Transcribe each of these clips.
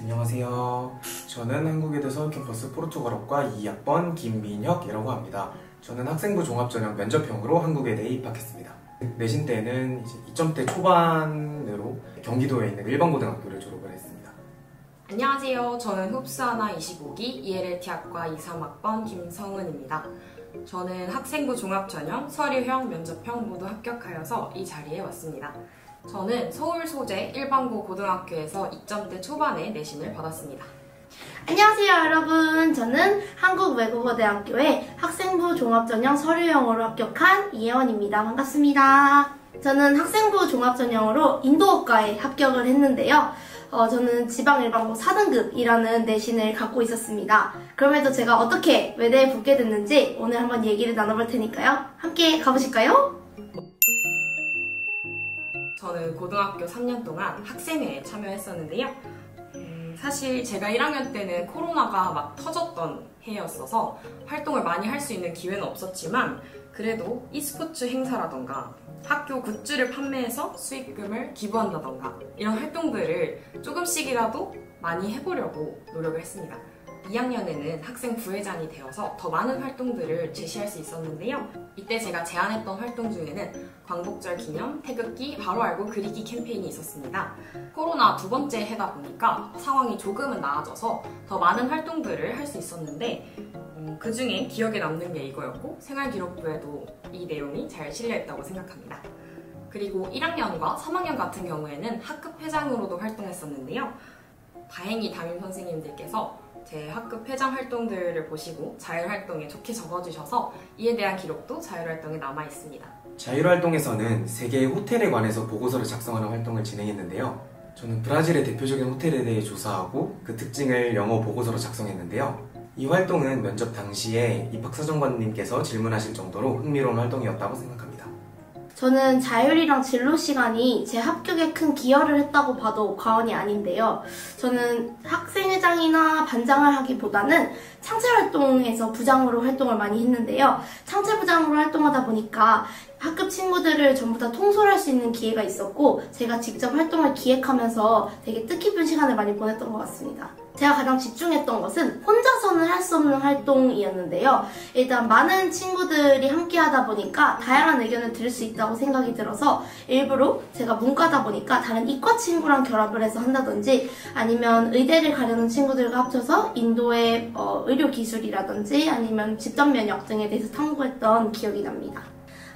안녕하세요. 저는 한국외대 서울캠퍼스 포르투갈어과 2학번 김민혁이라고 합니다. 저는 학생부 종합전형 면접형으로 한국외대에 입학했습니다. 내신 때는 이제 2점대 초반으로 경기도에 있는 일반고등학교를 졸업을 했습니다. 안녕하세요. 저는 흡수하나 25기 ELLT학과 2, 3학번 김성은입니다. 저는 학생부 종합전형, 서류형, 면접형 모두 합격하여서 이 자리에 왔습니다. 저는 서울 소재 일반고 고등학교에서 2점대 초반에 내신을 받았습니다. 안녕하세요 여러분. 저는 한국외국어대학교에 학생부 종합전형 서류형으로 합격한 이혜원입니다. 반갑습니다. 저는 학생부 종합전형으로 인도어과에 합격을 했는데요. 저는 지방일반고 4등급이라는 내신을 갖고 있었습니다. 그럼에도 제가 어떻게 외대에 붙게 됐는지 오늘 한번 얘기를 나눠볼 테니까요. 함께 가보실까요? 저는 고등학교 3년 동안 학생회에 참여했었는데요. 사실 제가 1학년 때는 코로나가 막 터졌던 해였어서 활동을 많이 할 수 있는 기회는 없었지만 그래도 e스포츠 행사라던가 학교 굿즈를 판매해서 수익금을 기부한다던가 이런 활동들을 조금씩이라도 많이 해보려고 노력을 했습니다. 2학년에는 학생 부회장이 되어서 더 많은 활동들을 제시할 수 있었는데요. 이때 제가 제안했던 활동 중에는 광복절 기념, 태극기, 바로 알고 그리기 캠페인이 있었습니다. 코로나 두 번째 해다 보니까 상황이 조금은 나아져서 더 많은 활동들을 할 수 있었는데 그 중에 기억에 남는 게 이거였고 생활기록부에도 이 내용이 잘 실려있다고 생각합니다. 그리고 1학년과 3학년 같은 경우에는 학급 회장으로도 활동했었는데요. 다행히 담임 선생님들께서 제 학급 회장 활동들을 보시고 자율활동에 좋게 적어주셔서 이에 대한 기록도 자율활동에 남아있습니다. 자율활동에서는 세계의 호텔에 관해서 보고서를 작성하는 활동을 진행했는데요. 저는 브라질의 대표적인 호텔에 대해 조사하고 그 특징을 영어 보고서로 작성했는데요. 이 활동은 면접 당시에 입학사정관님께서 질문하실 정도로 흥미로운 활동이었다고 생각합니다. 저는 자율이랑 진로 시간이 제 합격에 큰 기여를 했다고 봐도 과언이 아닌데요. 저는 학생회장이나 반장을 하기보다는 창체활동에서 부장으로 활동을 많이 했는데요. 창체부장으로 활동하다 보니까 학급 친구들을 전부 다 통솔할 수 있는 기회가 있었고 제가 직접 활동을 기획하면서 되게 뜻깊은 시간을 많이 보냈던 것 같습니다. 제가 가장 집중했던 것은 혼자서는 할 수 없는 활동이었는데요. 일단 많은 친구들이 함께 하다 보니까 다양한 의견을 들을 수 있다고 생각이 들어서 일부러 제가 문과다 보니까 다른 이과 친구랑 결합을 해서 한다든지 아니면 의대를 가려는 친구들과 합쳐서 인도의 의료기술이라든지 아니면 집단면역 등에 대해서 탐구했던 기억이 납니다.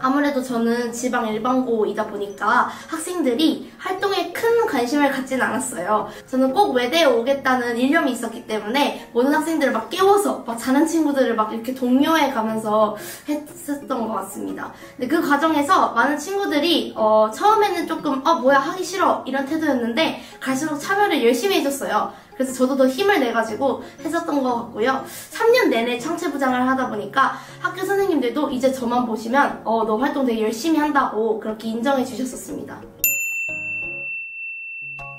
아무래도 저는 지방 일반고이다 보니까 학생들이 활동에 큰 관심을 갖지는 않았어요. 저는 꼭 외대에 오겠다는 일념이 있었기 때문에 모든 학생들을 막 깨워서 막 자는 친구들을 막 이렇게 독려해 가면서 했었던 것 같습니다. 근데 그 과정에서 많은 친구들이 처음에는 조금 뭐야 하기 싫어 이런 태도였는데 갈수록 참여를 열심히 해줬어요. 그래서 저도 더 힘을 내가지고 했었던 것 같고요. 3년 내내 창체부장을 하다 보니까 학교 선생님들도 이제 저만 보시면 너 활동 되게 열심히 한다고 그렇게 인정해 주셨었습니다.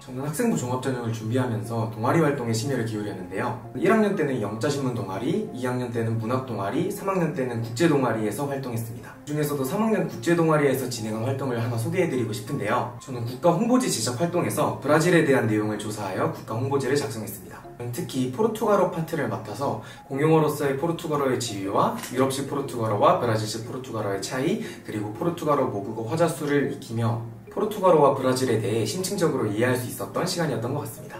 저는 학생부 종합전형을 준비하면서 동아리 활동에 심혈을 기울였는데요. 1학년 때는 영자신문 동아리, 2학년 때는 문학 동아리, 3학년 때는 국제 동아리에서 활동했습니다. 그 중에서도 3학년 국제 동아리에서 진행한 활동을 하나 소개해드리고 싶은데요. 저는 국가 홍보지 제작 활동에서 브라질에 대한 내용을 조사하여 국가 홍보지를 작성했습니다. 특히 포르투갈어 파트를 맡아서 공용어로서의 포르투갈어의 지위와 유럽식 포르투갈어와 브라질식 포르투갈어의 차이, 그리고 포르투갈어 모국어 화자수를 익히며 포르투갈어와 브라질에 대해 심층적으로 이해할 수 있었던 시간이었던 것 같습니다.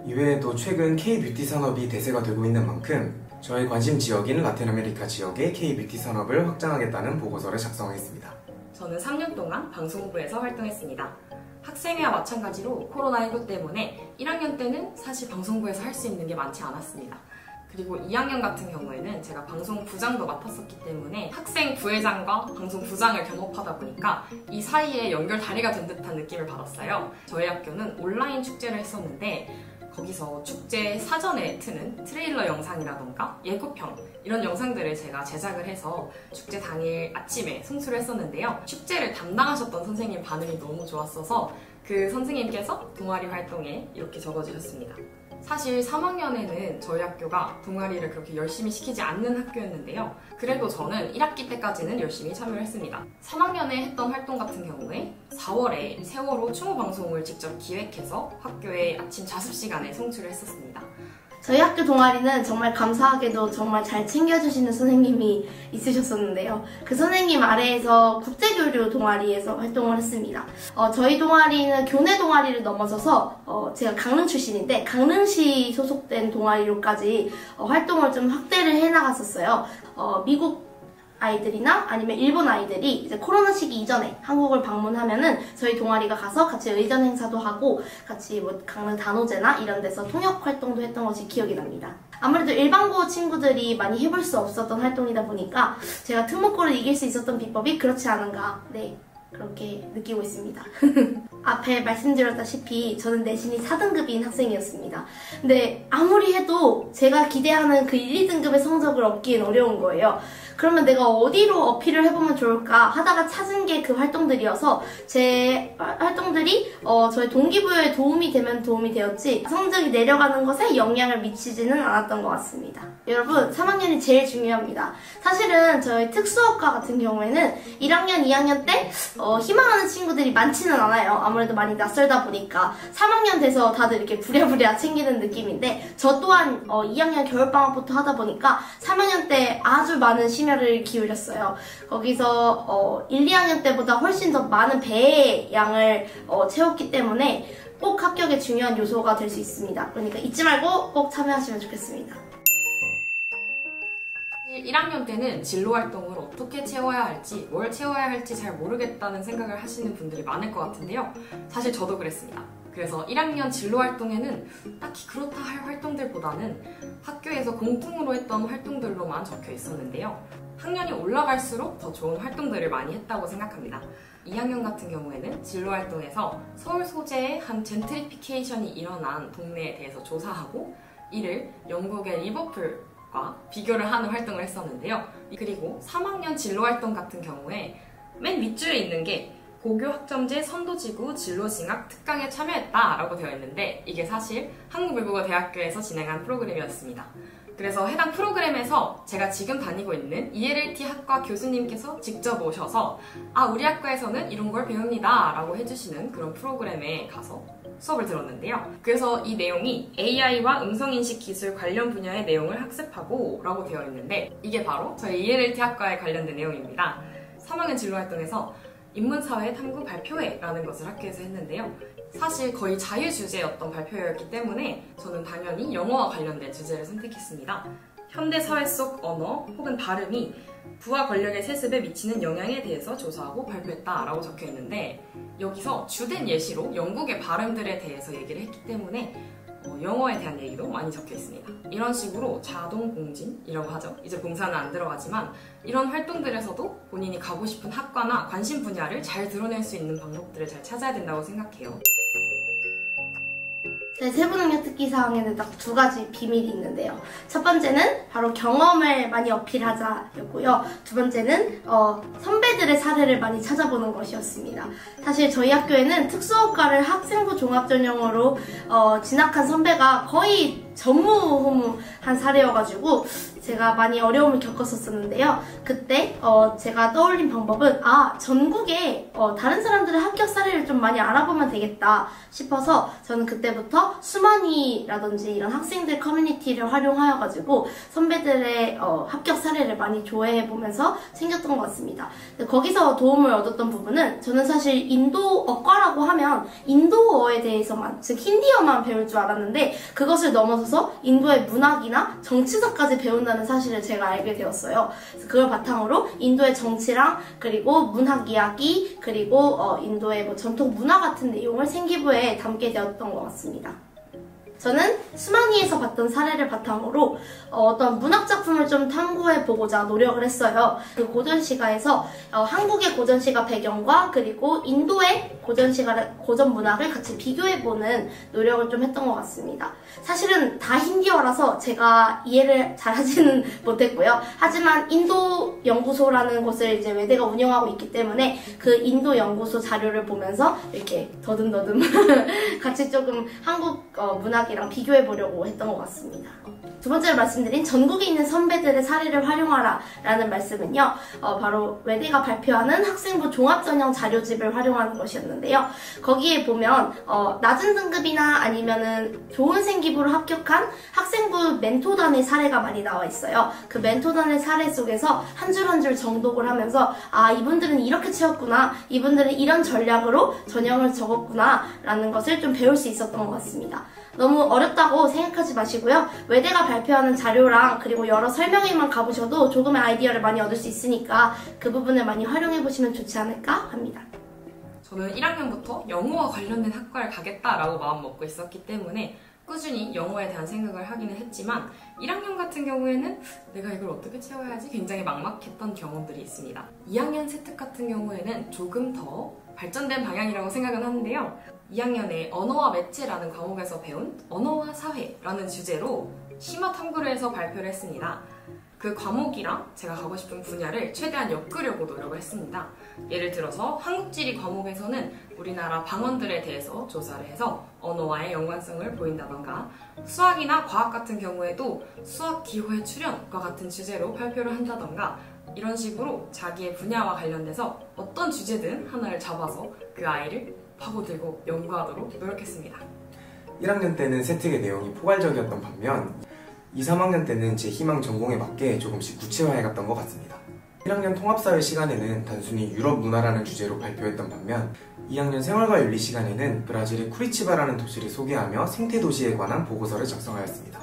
이외에도 최근 K-뷰티 산업이 대세가 되고 있는 만큼 저의 관심 지역인 라틴 아메리카 지역의 K-뷰티 산업을 확장하겠다는 보고서를 작성했습니다. 저는 3년 동안 방송부에서 활동했습니다. 학생회와 마찬가지로 코로나19 때문에 1학년 때는 사실 방송부에서 할 수 있는 게 많지 않았습니다. 그리고 2학년 같은 경우에는 제가 방송부장도 맡았었기 때문에 학생 부회장과 방송부장을 겸업하다 보니까 이 사이에 연결 다리가 된 듯한 느낌을 받았어요. 저희 학교는 온라인 축제를 했었는데 거기서 축제 사전에 트는 트레일러 영상이라던가 예고편 이런 영상들을 제가 제작을 해서 축제 당일 아침에 송출을 했었는데요. 축제를 담당하셨던 선생님 반응이 너무 좋았어서 그 선생님께서 동아리 활동에 이렇게 적어주셨습니다. 사실 3학년에는 저희 학교가 동아리를 그렇게 열심히 시키지 않는 학교였는데요. 그래도 저는 1학기 때까지는 열심히 참여를 했습니다. 3학년에 했던 활동 같은 경우에 4월에 세월호 추모 방송을 직접 기획해서 학교의 아침 자습 시간에 송출을 했었습니다. 저희 학교 동아리는 정말 감사하게도 정말 잘 챙겨주시는 선생님이 있으셨었는데요. 그 선생님 아래에서 국제교류 동아리에서 활동을 했습니다. 저희 동아리는 교내 동아리를 넘어서서 제가 강릉 출신인데 강릉시 소속된 동아리로까지 활동을 좀 확대를 해나갔었어요. 미국 아이들이나 아니면 일본 아이들이 이제 코로나 시기 이전에 한국을 방문하면은 저희 동아리가 가서 같이 의전 행사도 하고 같이 뭐 강릉 단오제나 이런 데서 통역 활동도 했던 것이 기억이 납니다. 아무래도 일반고 친구들이 많이 해볼 수 없었던 활동이다 보니까 제가 특목고를 이길 수 있었던 비법이 그렇지 않은가, 네, 그렇게 느끼고 있습니다. 앞에 말씀드렸다시피 저는 내신이 4등급인 학생이었습니다. 근데 아무리 해도 제가 기대하는 그 1, 2등급의 성적을 얻기엔 어려운 거예요. 그러면 내가 어디로 어필을 해보면 좋을까 하다가 찾은 게 그 활동들이어서 제 활동들이 저의 동기부여에 도움이 되면 도움이 되었지 성적이 내려가는 것에 영향을 미치지는 않았던 것 같습니다. 여러분, 3학년이 제일 중요합니다. 사실은 저희 특수학과 같은 경우에는 1학년, 2학년 때 희망하는 친구들이 많지는 않아요. 아무래도 많이 낯설다 보니까 3학년 돼서 다들 이렇게 부랴부랴 챙기는 느낌인데 저 또한 2학년 겨울방학부터 하다 보니까 3학년 때 아주 많은 심혈을 기울였어요. 거기서 1, 2학년 때보다 훨씬 더 많은 배의 양을 채웠기 때문에 꼭 합격에 중요한 요소가 될 수 있습니다. 그러니까 잊지 말고 꼭 참여하시면 좋겠습니다. 1학년 때는 진로 활동을 어떻게 채워야 할지, 뭘 채워야 할지 잘 모르겠다는 생각을 하시는 분들이 많을 것 같은데요. 사실 저도 그랬습니다. 그래서 1학년 진로 활동에는 딱히 그렇다 할 활동들보다는 학교에서 공통으로 했던 활동들로만 적혀 있었는데요. 학년이 올라갈수록 더 좋은 활동들을 많이 했다고 생각합니다. 2학년 같은 경우에는 진로 활동에서 서울 소재의 한 젠트리피케이션이 일어난 동네에 대해서 조사하고 이를 영국의 리버풀과 비교를 하는 활동을 했었는데요. 그리고 3학년 진로 활동 같은 경우에 맨 밑줄에 있는 게 고교 학점제 선도지구 진로진학 특강에 참여했다라고 되어 있는데 이게 사실 한국외국어대학교에서 진행한 프로그램이었습니다. 그래서 해당 프로그램에서 제가 지금 다니고 있는 ELLT 학과 교수님께서 직접 오셔서 우리 학과에서는 이런 걸 배웁니다 라고 해주시는 그런 프로그램에 가서 수업을 들었는데요. 그래서 이 내용이 AI와 음성인식 기술 관련 분야의 내용을 학습하고 라고 되어 있는데 이게 바로 저희 ELLT 학과에 관련된 내용입니다. 3학년 진로활동에서 인문사회 탐구 발표회라는 것을 학교에서 했는데요. 사실 거의 자유주제였던 발표회였기 때문에 저는 당연히 영어와 관련된 주제를 선택했습니다. 현대 사회 속 언어 혹은 발음이 부와 권력의 세습에 미치는 영향에 대해서 조사하고 발표했다라고 적혀 있는데 여기서 주된 예시로 영국의 발음들에 대해서 얘기를 했기 때문에 영어에 대한 얘기도 많이 적혀 있습니다. 이런 식으로 자동공진이라고 하죠. 이제 봉사는 안 들어가지만 이런 활동들에서도 본인이 가고 싶은 학과나 관심 분야를 잘 드러낼 수 있는 방법들을 잘 찾아야 된다고 생각해요. 제 세부능력 특기사항에는 딱 2가지 비밀이 있는데요. 첫 번째는 바로 경험을 많이 어필하자였고요. 두 번째는 선배들의 사례를 많이 찾아보는 것이었습니다. 사실 저희 학교에는 특수학과를 학생부 종합전형으로 진학한 선배가 거의 전무후무한 사례여가지고 제가 많이 어려움을 겪었었는데요. 그때 제가 떠올린 방법은 전국에 다른 사람들의 합격 사례를 좀 많이 알아보면 되겠다 싶어서 저는 그때부터 수만이라든지 이런 학생들 커뮤니티를 활용하여가지고 선배들의 합격 사례를 많이 조회해보면서 챙겼던 것 같습니다. 거기서 도움을 얻었던 부분은 저는 사실 인도어과라고 하면 인도어에 대해서만, 즉 힌디어만 배울 줄 알았는데 그것을 넘어서서 인도의 문학이나 정치사까지 배운다는 사실을 제가 알게 되었어요. 그래서 그걸 바탕으로 인도의 정치랑 그리고 문학 이야기 그리고 인도의 뭐 전통 문화 같은 내용을 생기부에 담게 되었던 것 같습니다. 저는 수만이에서 봤던 사례를 바탕으로 어떤 문학작품을 좀 탐구해보고자 노력을 했어요. 그 고전시가에서 한국의 고전시가 배경과 그리고 인도의 고전 문학을 같이 비교해보는 노력을 좀 했던 것 같습니다. 사실은 다 힌디어라서 제가 이해를 잘하지는 못했고요. 하지만 인도 연구소라는 곳을 이제 외대가 운영하고 있기 때문에 그 인도 연구소 자료를 보면서 이렇게 더듬더듬 같이 조금 한국 문학에 대학이랑 비교해 보려고 했던 것 같습니다. 두 번째로 말씀드린 전국에 있는 선배들의 사례를 활용하라 라는 말씀은요, 바로 외대가 발표하는 학생부 종합전형 자료집을 활용하는 것이었는데요. 거기에 보면 낮은 등급이나 아니면은 좋은 생기부로 합격한 학생부 멘토단의 사례가 많이 나와 있어요. 그 멘토단의 사례 속에서 한 줄 한 줄 정독을 하면서 아, 이분들은 이렇게 채웠구나, 이분들은 이런 전략으로 전형을 적었구나 라는 것을 좀 배울 수 있었던 것 같습니다. 너무 어렵다고 생각하지 마시고요. 외대가 발표하는 자료랑 그리고 여러 설명회만 가보셔도 조금의 아이디어를 많이 얻을 수 있으니까 그 부분을 많이 활용해보시면 좋지 않을까 합니다. 저는 1학년부터 영어와 관련된 학과를 가겠다라고 마음먹고 있었기 때문에 꾸준히 영어에 대한 생각을 하기는 했지만 1학년 같은 경우에는 내가 이걸 어떻게 채워야지 굉장히 막막했던 경험들이 있습니다. 2학년 세특 같은 경우에는 조금 더 발전된 방향이라고 생각은 하는데요. 2학년에 언어와 매체라는 과목에서 배운 언어와 사회라는 주제로 심화 탐구를 해서 발표를 했습니다. 그 과목이랑 제가 가고 싶은 분야를 최대한 엮으려고 노력을 했습니다. 예를 들어서 한국지리 과목에서는 우리나라 방언들에 대해서 조사를 해서 언어와의 연관성을 보인다던가, 수학이나 과학 같은 경우에도 수학 기호의 출현과 같은 주제로 발표를 한다던가, 이런 식으로 자기의 분야와 관련돼서 어떤 주제든 하나를 잡아서 그 아이를 파고들고 연구하도록 노력했습니다. 1학년 때는 세특의 내용이 포괄적이었던 반면 2, 3학년 때는 제 희망 전공에 맞게 조금씩 구체화해갔던 것 같습니다. 1학년 통합사회 시간에는 단순히 유럽 문화라는 주제로 발표했던 반면 2학년 생활과 윤리 시간에는 브라질의 쿠리치바라는 도시를 소개하며 생태도시에 관한 보고서를 작성하였습니다.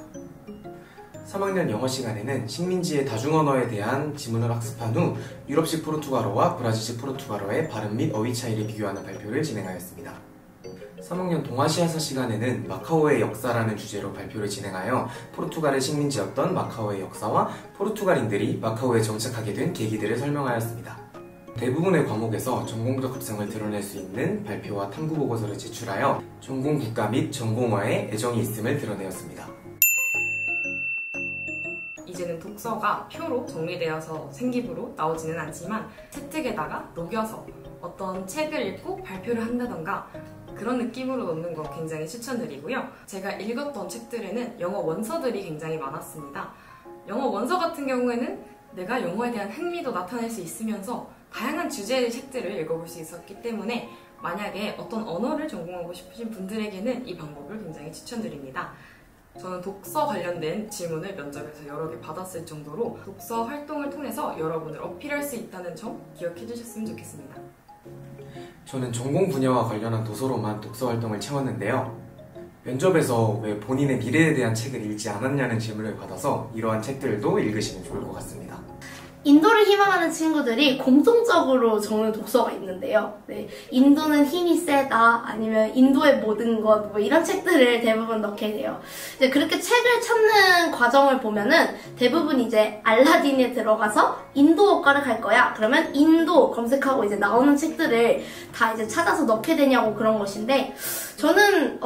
3학년 영어 시간에는 식민지의 다중언어에 대한 지문을 학습한 후 유럽식 포르투갈어와 브라질식 포르투갈어의 발음 및 어휘 차이를 비교하는 발표를 진행하였습니다. 3학년 동아시아사 시간에는 마카오의 역사라는 주제로 발표를 진행하여 포르투갈의 식민지였던 마카오의 역사와 포르투갈인들이 마카오에 정착하게 된 계기들을 설명하였습니다. 대부분의 과목에서 전공적 합성을 드러낼 수 있는 발표와 탐구 보고서를 제출하여 전공 국가 및 전공어에 애정이 있음을 드러내었습니다. 이제는 독서가 표로 정리되어서 생기부로 나오지는 않지만 세특에다가 녹여서 어떤 책을 읽고 발표를 한다던가 그런 느낌으로 넣는 거 굉장히 추천드리고요. 제가 읽었던 책들에는 영어 원서들이 굉장히 많았습니다. 영어 원서 같은 경우에는 내가 영어에 대한 흥미도 나타낼 수 있으면서 다양한 주제의 책들을 읽어볼 수 있었기 때문에 만약에 어떤 언어를 전공하고 싶으신 분들에게는 이 방법을 굉장히 추천드립니다. 저는 독서 관련된 질문을 면접에서 여러 개 받았을 정도로 독서 활동을 통해서 여러분을 어필할 수 있다는 점 기억해 주셨으면 좋겠습니다. 저는 전공 분야와 관련한 도서로만 독서 활동을 채웠는데요. 면접에서 왜 본인의 미래에 대한 책을 읽지 않았냐는 질문을 받아서 이러한 책들도 읽으시면 좋을 것 같습니다. 인도를 희망하는 친구들이 공통적으로 적는 독서가 있는데요. 네, 인도는 힘이 세다, 아니면 인도의 모든 것, 뭐 이런 책들을 대부분 넣게 돼요. 이제 그렇게 책을 찾는 과정을 보면은 대부분 이제 알라딘에 들어가서 인도어과를 갈 거야. 그러면 인도 검색하고 이제 나오는 책들을 다 이제 찾아서 넣게 되냐고 그런 것인데, 저는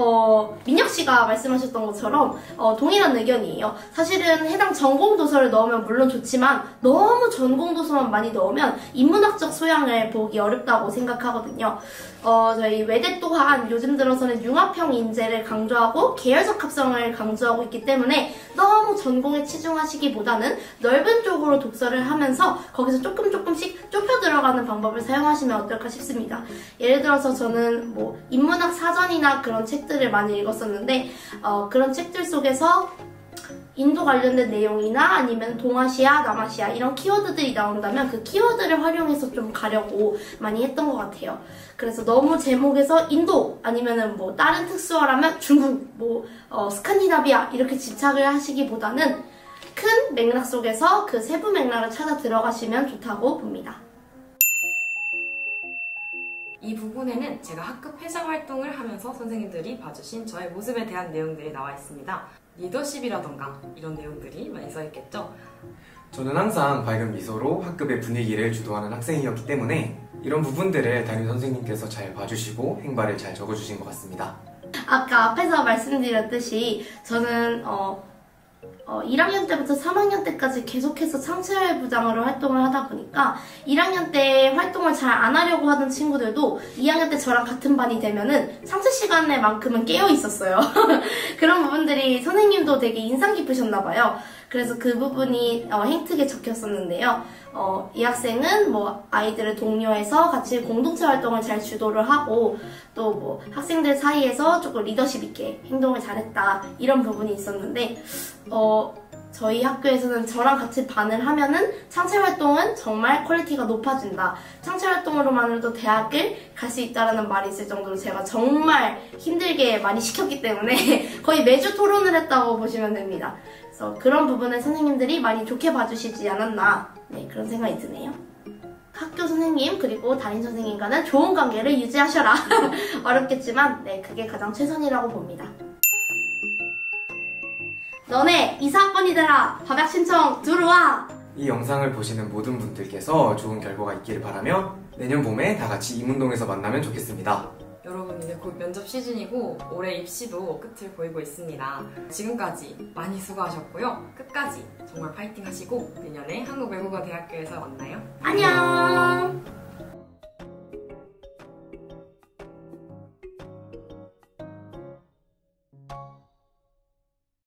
민혁 씨가 말씀하셨던 것처럼 동일한 의견이에요. 사실은 해당 전공 도서를 넣으면 물론 좋지만 너무 전공 도서만 많이 넣으면 인문학적 소양을 보기 어렵다고 생각하거든요. 저희 외대 또한 요즘 들어서는 융합형 인재를 강조하고 계열적 합성을 강조하고 있기 때문에 너무 전공에 치중하시기보다는 넓은 쪽으로 독서를 하면서 거기서 조금씩 좁혀 들어가는 방법을 사용하시면 어떨까 싶습니다. 예를 들어서 저는 뭐 인문학 사전이나 그런 책들을 많이 읽었었는데 그런 책들 속에서 인도 관련된 내용이나 아니면 동아시아, 남아시아 이런 키워드들이 나온다면 그 키워드를 활용해서 좀 가려고 많이 했던 것 같아요. 그래서 너무 제목에서 인도 아니면은 뭐 다른 특수어라면 중국, 뭐 스칸디나비아 이렇게 집착을 하시기보다는 큰 맥락 속에서 그 세부 맥락을 찾아 들어가시면 좋다고 봅니다. 이 부분에는 제가 학급 회장 활동을 하면서 선생님들이 봐주신 저의 모습에 대한 내용들이 나와 있습니다. 리더십이라던가 이런 내용들이 많이 써있겠죠? 저는 항상 밝은 미소로 학급의 분위기를 주도하는 학생이었기 때문에 이런 부분들을 담임 선생님께서 잘 봐주시고 행발을 잘 적어주신 것 같습니다. 아까 앞에서 말씀드렸듯이 저는 1학년 때부터 3학년 때까지 계속해서 창체부장으로 활동을 하다 보니까 1학년 때 활동을 잘 안 하려고 하던 친구들도 2학년 때 저랑 같은 반이 되면은 창체 시간에만큼은 깨어 있었어요. 그런 부분들이 선생님도 되게 인상 깊으셨나봐요. 그래서 그 부분이 행특에 적혔었는데요. 이 학생은 뭐 아이들을 독려해서 같이 공동체 활동을 잘 주도를 하고 또 뭐 학생들 사이에서 조금 리더십 있게 행동을 잘했다 이런 부분이 있었는데 저희 학교에서는 저랑 같이 반을 하면은 창체 활동은 정말 퀄리티가 높아진다. 창체 활동으로만으로도 대학을 갈 수 있다라는 말이 있을 정도로 제가 정말 힘들게 많이 시켰기 때문에 거의 매주 토론을 했다고 보시면 됩니다. 그래서 그런 부분을 선생님들이 많이 좋게 봐주시지 않았나 그런 생각이 드네요. 학교 선생님 그리고 담임 선생님과는 좋은 관계를 유지하셔라. 어렵겠지만 그게 가장 최선이라고 봅니다. 너네 이사학번이들아 밥약 신청 들어와! 이 영상을 보시는 모든 분들께서 좋은 결과가 있기를 바라며 내년 봄에 다 같이 이문동에서 만나면 좋겠습니다. 여러분 이제 곧 면접 시즌이고 올해 입시도 끝을 보이고 있습니다. 지금까지 많이 수고하셨고요. 끝까지 정말 파이팅 하시고 내년에 한국외국어대학교에서 만나요. 안녕!